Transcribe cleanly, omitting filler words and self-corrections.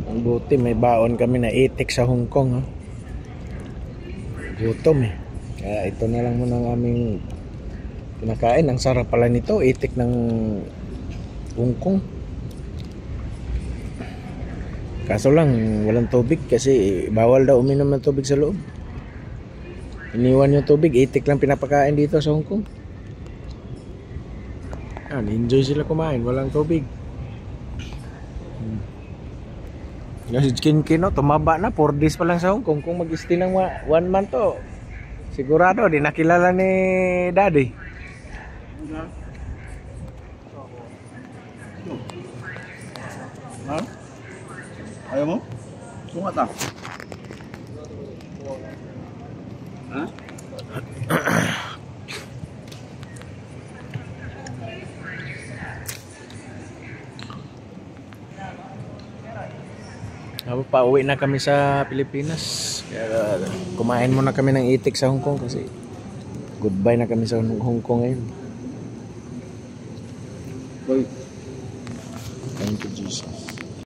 Buti may baon kami na itik sa Hong Kong, ha? Gutom eh. Kaya ito na lang muna ang aming kinakain. Ang sarap pala nito, itik ng Hong Kong. Kaso lang walang tubig kasi bawal daw uminom ng tubig sa loob. Iniwan yung tubig, itik lang pinapakain dito sa Hong Kong. Enjoy sila kumain, walang tubig. Kasi Kino, tumaba na, 4 days pa lang sa Hong Kong. Kung mag-stay ng 1 month to, sigurado, di nakilala ni Daddy. Ha? Ayaw mo? Sungat ah. Ha? Pauwi na kami sa Pilipinas. Kaya kumain muna kami ng itik sa Hong Kong kasi goodbye na kami sa Hong Kong ngayon. Boy. Thank you, Jesus.